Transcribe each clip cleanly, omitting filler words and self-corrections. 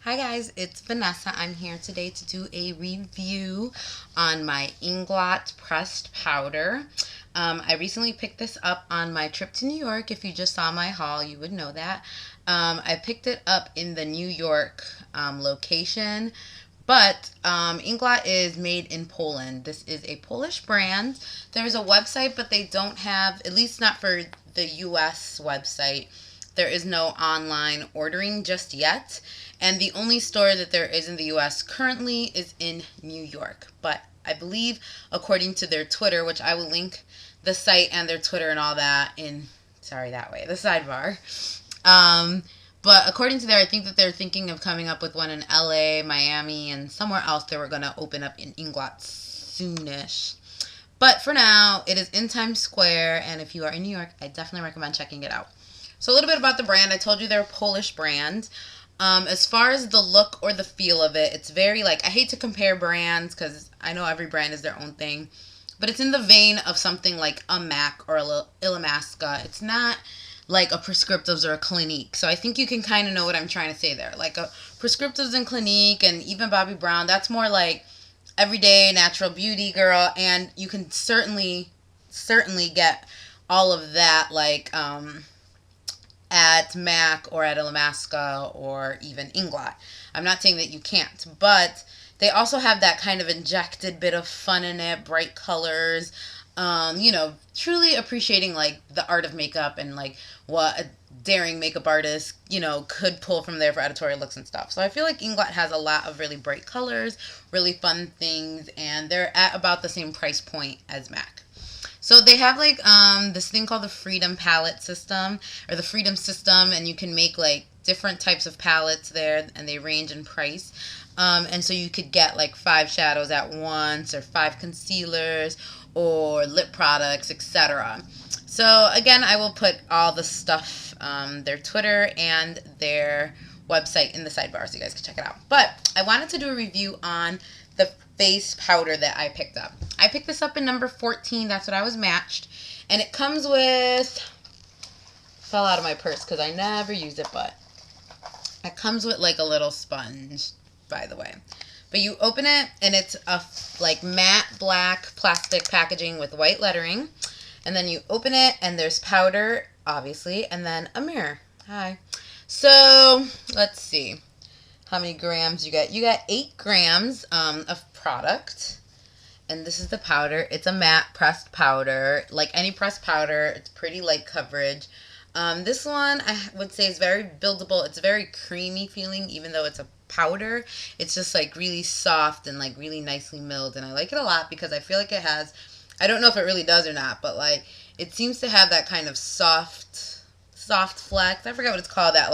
Hi guys, it's Vanessa. I'm here today to do a review on my Inglot pressed powder. I recently picked this up on my trip to New York. If you just saw my haul, you would know that. I picked it up in the New York location, but Inglot is made in Poland. This is a Polish brand. There's a website, but they don't have, at least not for the US website, there is no online ordering just yet. And the only store that there is in the US currently is in New York. But I believe, according to their Twitter, which I will link the site and their Twitter and all that in, the sidebar. But according to there, I think that they're thinking of coming up with one in LA, Miami, and somewhere else they were going to open up in Inglot soonish. But for now, it is in Times Square, and if you are in New York, I definitely recommend checking it out. So a little bit about the brand. I told you they're a Polish brand. As far as the look or the feel of it, it's very I hate to compare brands because I know every brand is their own thing, but it's in the vein of something like a MAC or a Illamasqua. It's not like a Prescriptives or a Clinique. So I think you can kind of know what I'm trying to say there. Like a Prescriptives and Clinique and even Bobbi Brown, that's more like everyday natural beauty girl, and you can certainly get all of that at MAC or at Illamasqua or even Inglot. I'm not saying that you can't, but they also have that kind of injected bit of fun in it, bright colors, truly appreciating the art of makeup and what a daring makeup artist, could pull from there for editorial looks and stuff. So I feel like Inglot has a lot of really bright colors, really fun things, and they're at about the same price point as MAC. So they have this thing called the Freedom Palette System, or the Freedom System, and you can make different types of palettes there, and they range in price. And so you could get 5 shadows at once, or 5 concealers, or lip products, etc. So again, I will put all the stuff, their Twitter and their website in the sidebar so you guys can check it out. But I wanted to do a review on the face powder that I picked up. I picked this up in number 14. That's what I was matched. And it comes with, fell out of my purse because I never use it, but it comes with a little sponge, by the way. But you open it and it's a matte black plastic packaging with white lettering. And then you open it and there's powder, obviously, and then a mirror. Hi. So let's see how many grams you get. You got 8 grams of product, and this is the powder. It's a matte pressed powder. Like any pressed powder, it's pretty light coverage. This one I would say is very buildable. It's very creamy feeling, even though it's a powder. It's just really soft and really nicely milled, and I like it a lot because I feel like it has, I don't know if it really does or not, but it seems to have that kind of soft flex. I forgot what it's called, that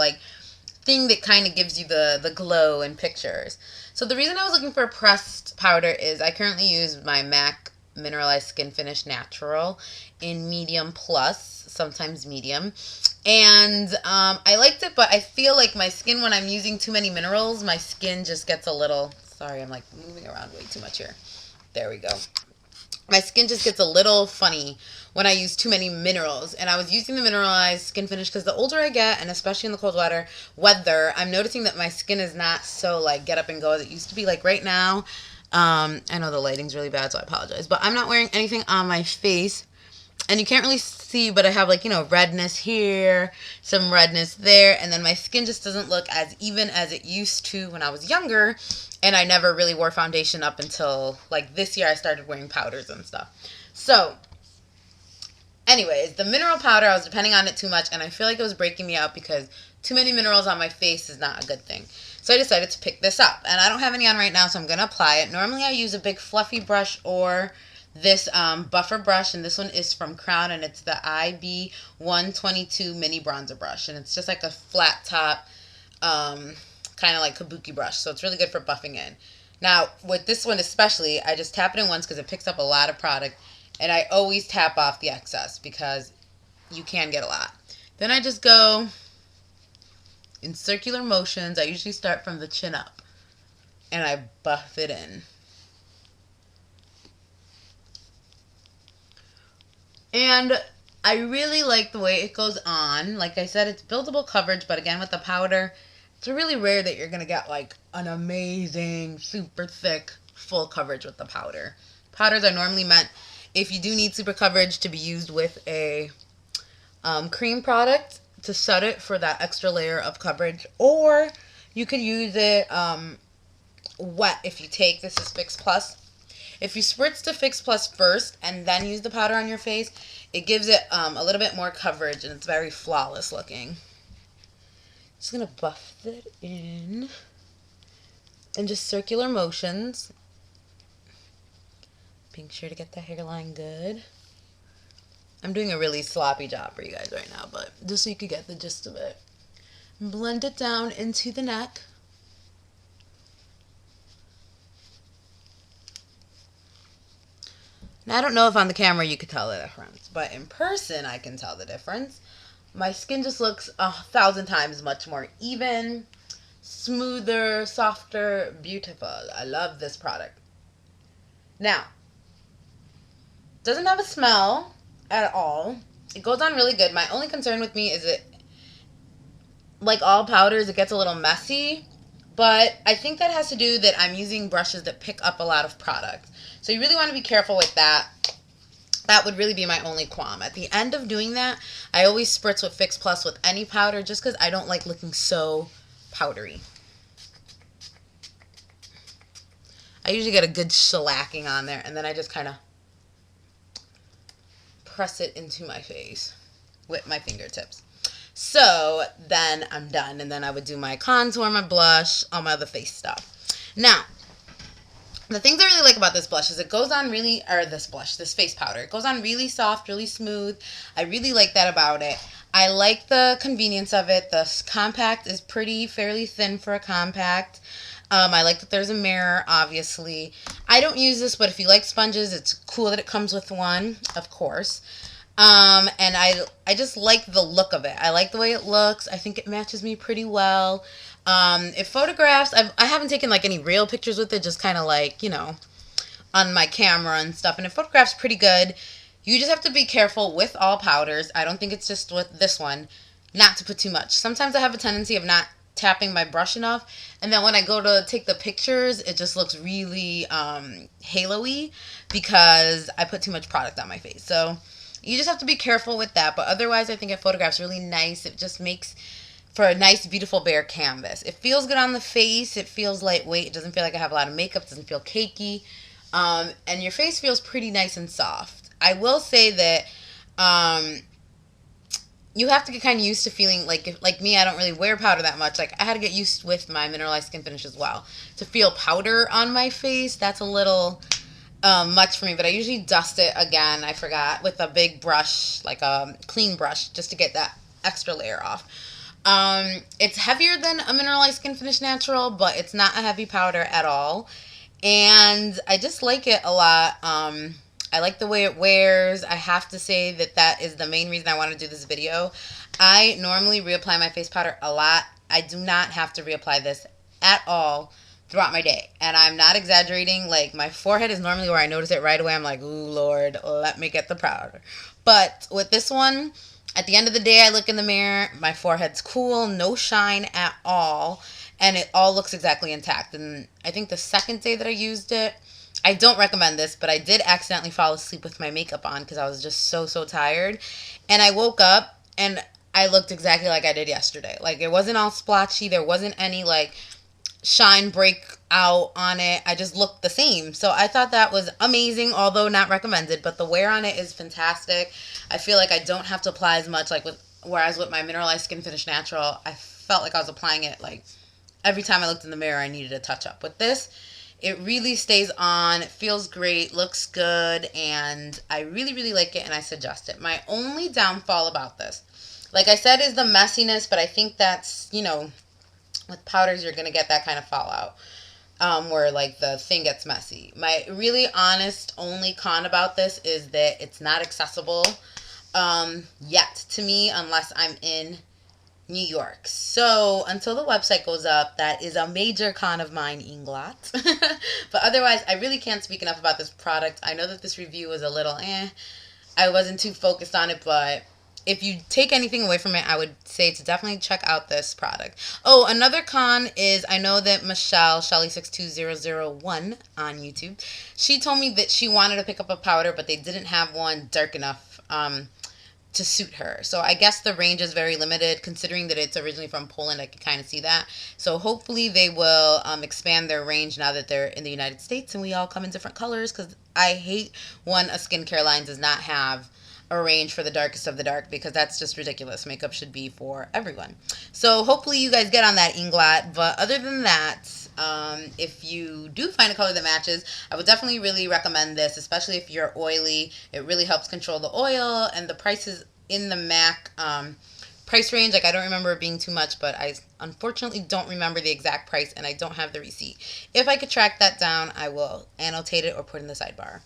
thing that kind of gives you the glow in pictures. So the reason I was looking for a pressed powder is I currently use my MAC Mineralized Skinfinish Natural in medium plus, sometimes medium. And I liked it, but I feel like my skin, when I'm using too many minerals, my skin just gets a little, sorry, I'm moving around way too much here. There we go. My skin just gets a little funny when I use too many minerals. And I was using the Mineralized Skinfinish because the older I get, and especially in the cold weather, I'm noticing that my skin is not so get up and go as it used to be. Right now, I know the lighting's really bad, so I apologize, but I'm not wearing anything on my face. And you can't really see, but I have redness here, some redness there, and then my skin just doesn't look as even as it used to when I was younger, and I never really wore foundation up until this year I started wearing powders and stuff. So anyways, the mineral powder, I was depending on it too much, and I feel like it was breaking me out because too many minerals on my face is not a good thing. So I decided to pick this up, and I don't have any on right now, so I'm going to apply it. Normally I use a big fluffy brush or this buffer brush, and this one is from Crown, and it's the IB 122 mini bronzer brush, and it's just a flat top, kind of kabuki brush, so it's really good for buffing in. Now with this one especially, I just tap it in once because it picks up a lot of product, and I always tap off the excess because you can get a lot. Then I just go in circular motions. I usually start from the chin up, and I buff it in. And I really like the way it goes on. Like I said, it's buildable coverage, but again, with the powder, It's really rare that you're going to get like an amazing, super thick, full coverage with the powder. Powders are normally meant, if you do need super coverage, to be used with a cream product to set it for that extra layer of coverage. Or you could use it wet if you take, this is Fix Plus. If you spritz the Fix Plus first and then use the powder on your face, it gives it a little bit more coverage and it's very flawless looking. Just going to buff it in just circular motions. Being sure to get the hairline good. I'm doing a really sloppy job for you guys right now, but just so you could get the gist of it. Blend it down into the neck. Now, I don't know if on the camera you could tell the difference, but in person I can tell the difference. My skin just looks 1,000 times much more even, smoother, softer, beautiful. I love this product. Now, doesn't have a smell at all. It goes on really good. My only concern with me is it, like all powders, it gets a little messy. But I think that has to do that I'm using brushes that pick up a lot of product. So you really want to be careful with that. That would really be my only qualm. At the end of doing that, I always spritz with Fix Plus with any powder just because I don't like looking so powdery. I usually get a good shellacking on there, and then I just kind of press it into my face with my fingertips. So then I'm done, and then I would do my contour, my blush, all my other face stuff. Now, the things I really like about this blush is it goes on really, or this blush, this face powder, it goes on really soft, really smooth. I really like that about it. I like the convenience of it. The compact is fairly thin for a compact. I like that there's a mirror, obviously. I don't use this, but if you like sponges, it's cool that it comes with one, of course. And I just like the look of it. I like the way it looks. I think it matches me pretty well. It photographs, I haven't taken like any real pictures with it, just kind of like, you know, on my camera and stuff. And it photographs pretty good. You just have to be careful with all powders. I don't think it's just with this one, not to put too much. Sometimes I have a tendency of not tapping my brush enough, and then when I go to take the pictures, it just looks really halo-y because I put too much product on my face. So you just have to be careful with that, but otherwise I think it photographs really nice. It just makes for a nice, beautiful, bare canvas. It feels good on the face. It feels lightweight. It doesn't feel like I have a lot of makeup. It doesn't feel cakey. And your face feels pretty nice and soft. I will say that you have to get kind of used to feeling like me, I don't really wear powder that much. Like, I had to get used with my Mineralized Skinfinish as well. To feel powder on my face, that's a little much for me. But I usually dust it again, I forgot, with a big brush, like a clean brush, just to get that extra layer off. It's heavier than a Mineralized Skinfinish Natural, but it's not a heavy powder at all. And I just like it a lot. I like the way it wears. I have to say that that is the main reason I want to do this video. I normally reapply my face powder a lot. I do not have to reapply this at all throughout my day. And I'm not exaggerating. Like, my forehead is normally where I notice it right away. I'm like, ooh, Lord, let me get the powder. But with this one, at the end of the day, I look in the mirror. My forehead's cool. No shine at all. And it all looks exactly intact. And I think the second day that I used it, I don't recommend this, but I did accidentally fall asleep with my makeup on because I was just so tired. And I woke up and I looked exactly like I did yesterday. Like, it wasn't all splotchy. There wasn't any, like, shine break out on it. I just looked the same. So I thought that was amazing, although not recommended. But the wear on it is fantastic. I feel like I don't have to apply as much, like whereas with my Mineralized Skinfinish Natural, I felt like I was applying it, like, every time I looked in the mirror, I needed a touch-up. With this, it really stays on. It feels great, looks good, and I really like it, and I suggest it. My only downfall about this, like I said, is the messiness, but I think that's, you know, with powders, you're going to get that kind of fallout, where, like, the thing gets messy. My really honest only con about this is that it's not accessible yet to me unless I'm in New York. So until the website goes up, that is a major con of mine, Inglot. But otherwise, I really can't speak enough about this product. I know that this review was a little I wasn't too focused on it, but if you take anything away from it, I would say to definitely check out this product. Oh, another con is I know that Michelle, Shelly62001 on YouTube, she told me that she wanted to pick up a powder, but they didn't have one dark enough to suit her. So I guess the range is very limited considering that it's originally from Poland. I can kind of see that. So hopefully they will expand their range now that they're in the United States and we all come in different colors, because I hate when a skincare line does not have a range for the darkest of the dark, because that's just ridiculous. Makeup should be for everyone. So hopefully you guys get on that, Inglot. But other than that, if you do find a color that matches, I would definitely really recommend this, especially if you're oily. It really helps control the oil, and the prices in the MAC price range, like I don't remember it being too much, but I unfortunately don't remember the exact price and I don't have the receipt. If I could track that down, I will annotate it or put in the sidebar.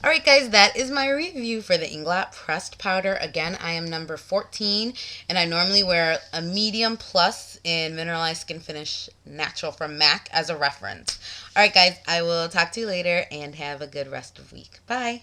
Alright guys, that is my review for the Inglot pressed powder. Again, I am number 14 and I normally wear a medium plus in Mineralized Skinfinish Natural from MAC as a reference. Alright guys, I will talk to you later and have a good rest of the week. Bye!